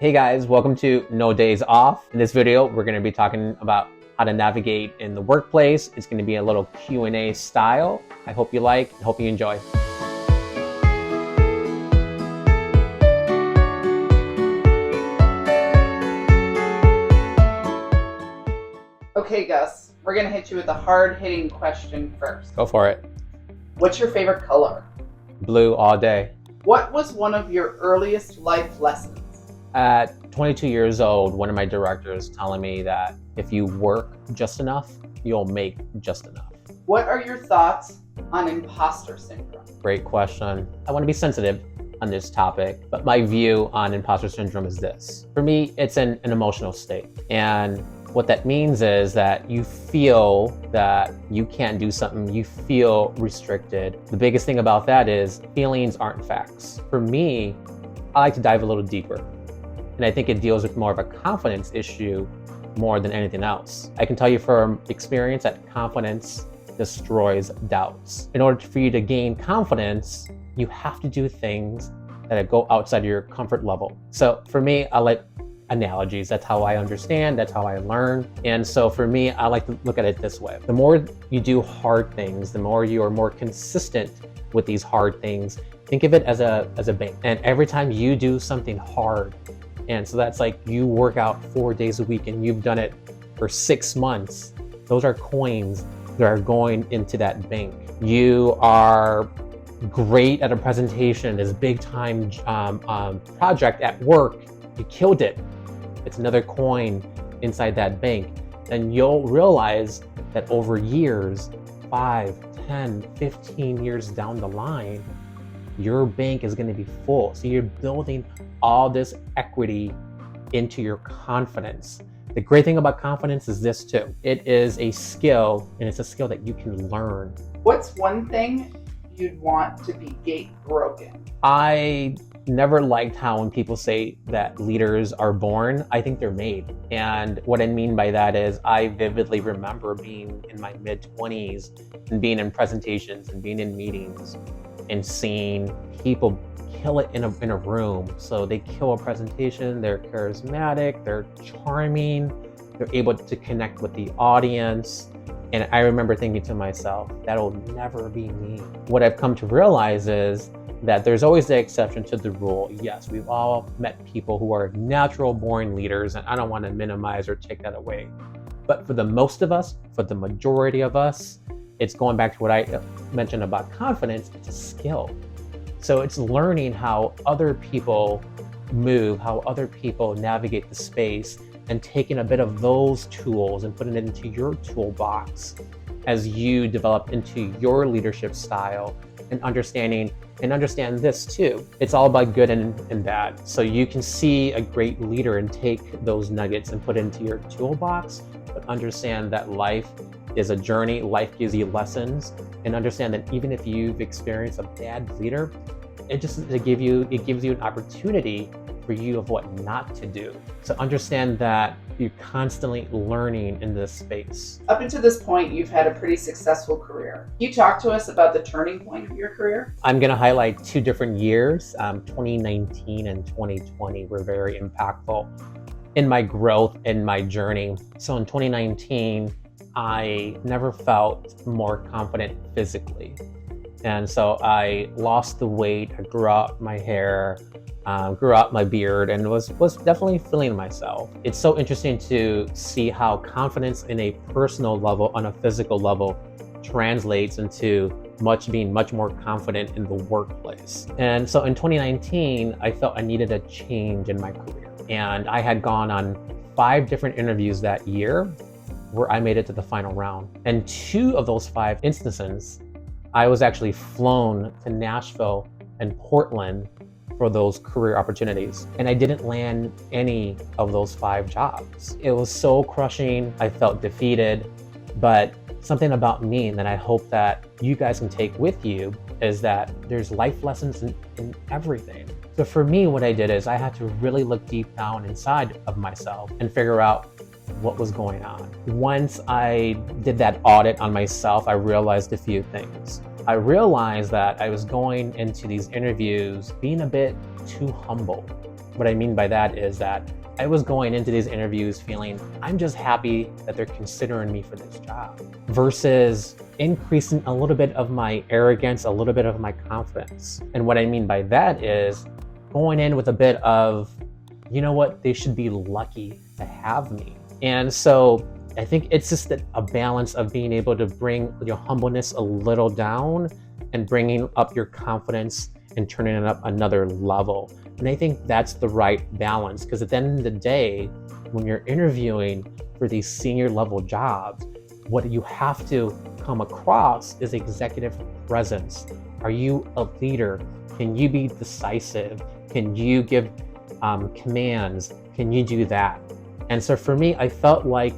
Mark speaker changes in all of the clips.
Speaker 1: Hey guys, welcome to No Days Off. In this video, we're going to be talking about how to navigate in the workplace. It's going to be a little Q&A style. I hope you like, I hope you enjoy.
Speaker 2: Okay, Gus, we're gonna hit you with a hard-hitting question first.
Speaker 1: Go for it.
Speaker 2: What's your favorite color?
Speaker 1: Blue all day.
Speaker 2: What was one of your earliest life lessons?
Speaker 1: At 22 years old, one of my directors telling me that if you work just enough, you'll make just enough.
Speaker 2: What are your thoughts on imposter syndrome?
Speaker 1: Great question. I want to be sensitive on this topic, but my view on imposter syndrome is this. For me, it's an emotional state. And what that means is that you feel that you can't do something, you feel restricted. The biggest thing about that is feelings aren't facts. For me, I like to dive a little deeper. And I think it deals with more of a confidence issue more than anything else. I can tell you from experience that confidence destroys doubts. In order for you to gain confidence, you have to do things that go outside of your comfort level. So for me, I like analogies. That's how I understand, that's how I learn. And so for me, I like to look at it this way. The more you do hard things, the more you are more consistent with these hard things. Think of it as a bank. And every time you do something hard, and so that's like you work out 4 days a week and you've done it for 6 months, those are coins that are going into that bank. You are great at a presentation, this big time project at work, you killed it. It's another coin inside that bank. Then you'll realize that over years, 5, 10, 15 years down the line, your bank is going to be full. So you're building all this equity into your confidence. The great thing about confidence is this too. It is a skill, and it's a skill that you can learn.
Speaker 2: What's one thing you'd want to be gate broken?
Speaker 1: I never liked how when people say that leaders are born, I think they're made. And what I mean by that is I vividly remember being in my mid-20s and being in presentations and being in meetings and seeing people kill it in a room. So they kill a presentation, they're charismatic, they're charming, they're able to connect with the audience. And I remember thinking to myself, that'll never be me. What I've come to realize is that there's always the exception to the rule. Yes, we've all met people who are natural born leaders, and I don't want to minimize or take that away. But for the most of us, for the majority of us, it's going back to what I mentioned about confidence, it's a skill. So it's learning how other people move, how other people navigate the space, and taking a bit of those tools and putting it into your toolbox as you develop into your leadership style and understand this too. It's all about good and bad. So you can see a great leader and take those nuggets and put it into your toolbox, but understand that life is a journey, life gives you lessons, and understand that even if you've experienced a bad leader, it gives you an opportunity for you of what not to do. So understand that you're constantly learning in this space.
Speaker 2: Up until this point, you've had a pretty successful career. Can you talk to us about the turning point of your career?
Speaker 1: I'm gonna highlight 2 different years. 2019 and 2020 were very impactful in my growth, in my journey. So in 2019, I never felt more confident physically. And so I lost the weight, I grew out my hair, grew out my beard, and was definitely feeling myself. It's so interesting to see how confidence in a personal level, on a physical level, translates into being much more confident in the workplace. And so in 2019, I felt I needed a change in my career. And I had gone on 5 different interviews that year where I made it to the final round. And 2 of those 5 instances, I was actually flown to Nashville and Portland for those career opportunities. And I didn't land any of those 5 jobs. It was so crushing. I felt defeated, but something about me that I hope that you guys can take with you is that there's life lessons in everything. So for me, what I did is I had to really look deep down inside of myself and figure out what was going on. Once I did that audit on myself, I realized a few things. I realized that I was going into these interviews being a bit too humble. What I mean by that is that I was going into these interviews feeling I'm just happy that they're considering me for this job, versus increasing a little bit of my arrogance, a little bit of my confidence. And what I mean by that is going in with a bit of, you know what, they should be lucky to have me. And so I think it's just a balance of being able to bring your humbleness a little down and bringing up your confidence and turning it up another level. And I think that's the right balance, because at the end of the day, when you're interviewing for these senior level jobs, what you have to come across is executive presence. Are you a leader? Can you be decisive? Can you give commands? Can you do that? And so for me, I felt like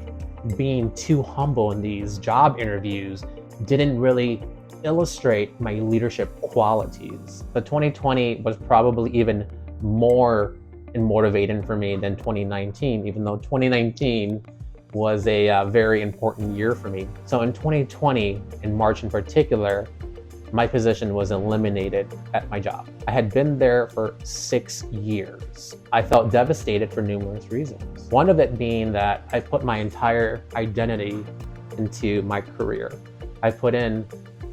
Speaker 1: being too humble in these job interviews didn't really illustrate my leadership qualities. But 2020 was probably even more motivating for me than 2019, even though 2019 was a very important year for me. So in 2020, in March in particular, my position was eliminated at my job. I had been there for 6 years. I felt devastated for numerous reasons. One of it being that I put my entire identity into my career. I put in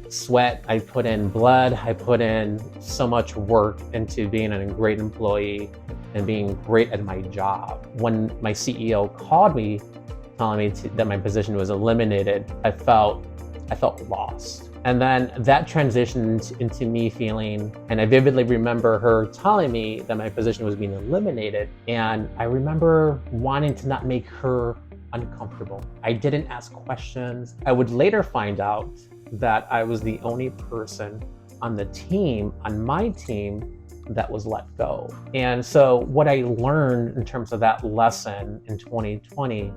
Speaker 1: sweat, I put in blood, I put in so much work into being a great employee and being great at my job. When my CEO called me, telling me that my position was eliminated, I felt lost. And then that transitioned into me feeling, and I vividly remember her telling me that my position was being eliminated. And I remember wanting to not make her uncomfortable. I didn't ask questions. I would later find out that I was the only person on the team, on my team, that was let go. And so what I learned in terms of that lesson in 2020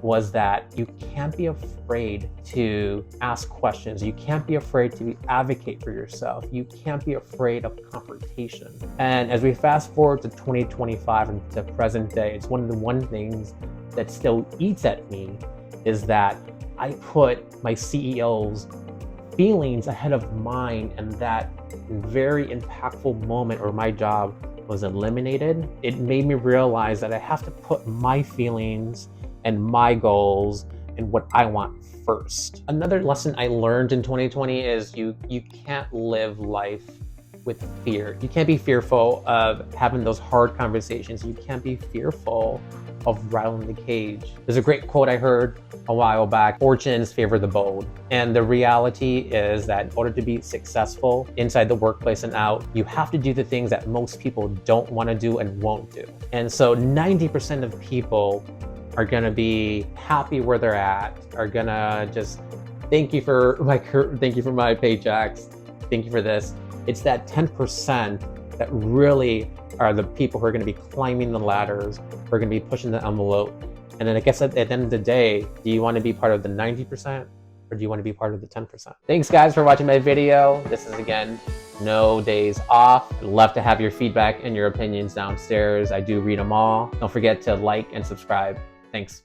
Speaker 1: was that you can't be afraid to ask questions. You can't be afraid to advocate for yourself. You can't be afraid of confrontation. And as we fast forward to 2025 and to present day, it's one of the things that still eats at me is that I put my CEO's feelings ahead of mine, and that very impactful moment where my job was eliminated, it made me realize that I have to put my feelings and my goals and what I want first. Another lesson I learned in 2020 is you can't live life with fear. You can't be fearful of having those hard conversations. You can't be fearful of rattling the cage. There's a great quote I heard a while back: fortunes favor the bold. And the reality is that in order to be successful inside the workplace and out, you have to do the things that most people don't want to do and won't do. And so 90% of people are gonna be happy where they're at, are gonna just thank you for my paychecks, thank you for this. It's that 10% that really are the people who are gonna be climbing the ladders, who are gonna be pushing the envelope. And then I guess at the end of the day, do you wanna be part of the 90% or do you wanna be part of the 10%? Thanks guys for watching my video. This is again, No Days Off. I'd love to have your feedback and your opinions downstairs. I do read them all. Don't forget to like and subscribe. Thanks.